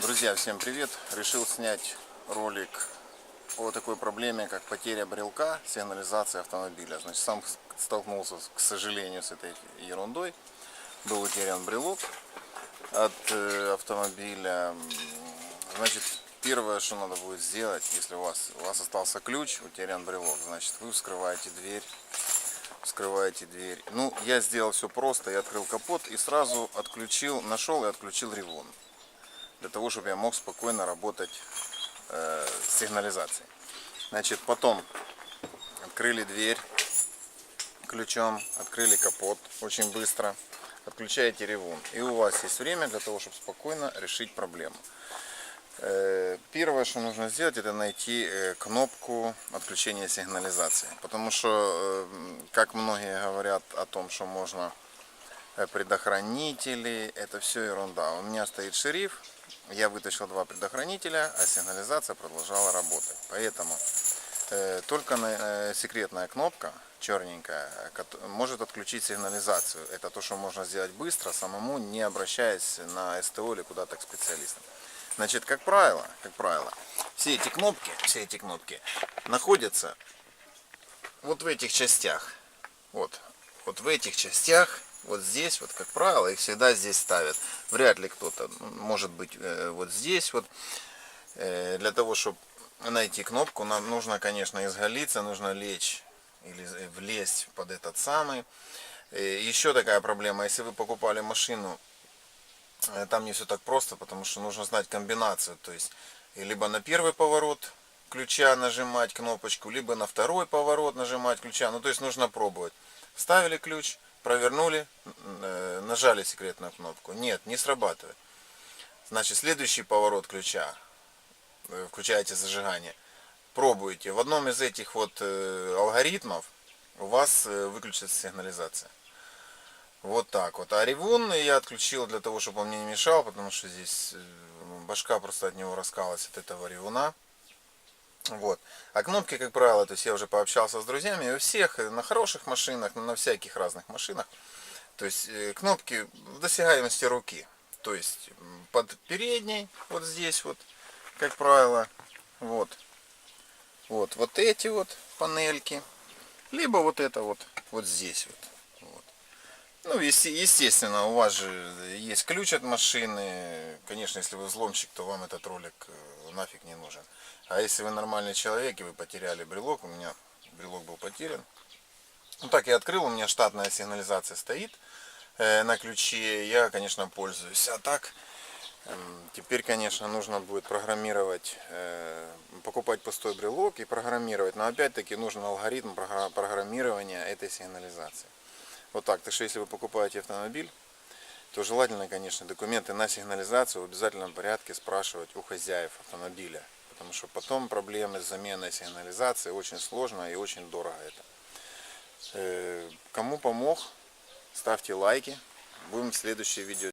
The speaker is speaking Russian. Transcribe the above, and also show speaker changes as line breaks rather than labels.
Друзья, всем привет! Решил снять ролик о такой проблеме, как потеря брелка сигнализации автомобиля. Значит, сам столкнулся, к сожалению, с этой ерундой. Был утерян брелок от автомобиля. Значит, первое, что надо будет сделать, если у вас остался ключ, утерян брелок, значит, вы вскрываете дверь. Ну, я сделал все просто, я открыл капот и сразу нашел и отключил ревун, для того, чтобы я мог спокойно работать с сигнализацией. Значит, потом открыли дверь ключом, открыли капот очень быстро, отключаете ревун, и у вас есть время для того, чтобы спокойно решить проблему. Первое, что нужно сделать, это найти кнопку отключения сигнализации, потому что, как многие говорят о том, что можно предохранители, это все ерунда. У меня стоит шериф, я вытащил 2 предохранителя, а сигнализация продолжала работать. Поэтому только секретная кнопка, черненькая, может отключить сигнализацию. Это то, что можно сделать быстро, самому, не обращаясь на СТО или куда-то к специалистам. Значит, как правило, все эти кнопки находятся вот в этих частях. Вот в этих частях. Вот здесь, вот как правило, их всегда здесь ставят. Вряд ли кто-то, может быть, вот здесь вот. Для того, чтобы найти кнопку, нам нужно, конечно, изголиться, нужно лечь или влезть под этот самый. Еще такая проблема, если вы покупали машину, там не все так просто, потому что нужно знать комбинацию. То есть, либо на первый поворот ключа нажимать кнопочку, либо на второй поворот нажимать ключа. Ну, то есть, нужно пробовать. Вставили ключ, провернули, нажали секретную кнопку. Нет, не срабатывает. Значит, следующий поворот ключа, включаете зажигание, пробуете. В одном из этих вот алгоритмов у вас выключится сигнализация. Вот так вот. А ревун я отключил для того, чтобы он мне не мешал, потому что здесь башка просто от него раскалась, от этого ревуна. Вот. А кнопки, как правило, то есть я уже пообщался с друзьями, у всех, на хороших машинах, на всяких разных машинах, то есть кнопки в досягаемости руки. То есть под передней, вот здесь вот, как правило, вот эти вот панельки, либо вот это вот здесь вот. Ну, естественно, у вас же есть ключ от машины. Конечно, если вы взломщик, то вам этот ролик нафиг не нужен. А если вы нормальный человек и вы потеряли брелок, у меня брелок был потерян. Ну так я открыл, у меня штатная сигнализация стоит на ключе. Я, конечно, пользуюсь. А так, теперь, конечно, нужно будет программировать, покупать пустой брелок и программировать. Но опять-таки нужен алгоритм программирования этой сигнализации. Вот так. Так что если вы покупаете автомобиль, то желательно, конечно, документы на сигнализацию в обязательном порядке спрашивать у хозяев автомобиля. Потому что потом проблемы с заменой сигнализации очень сложно и очень дорого это. Кому помог, ставьте лайки. Будем следующее видео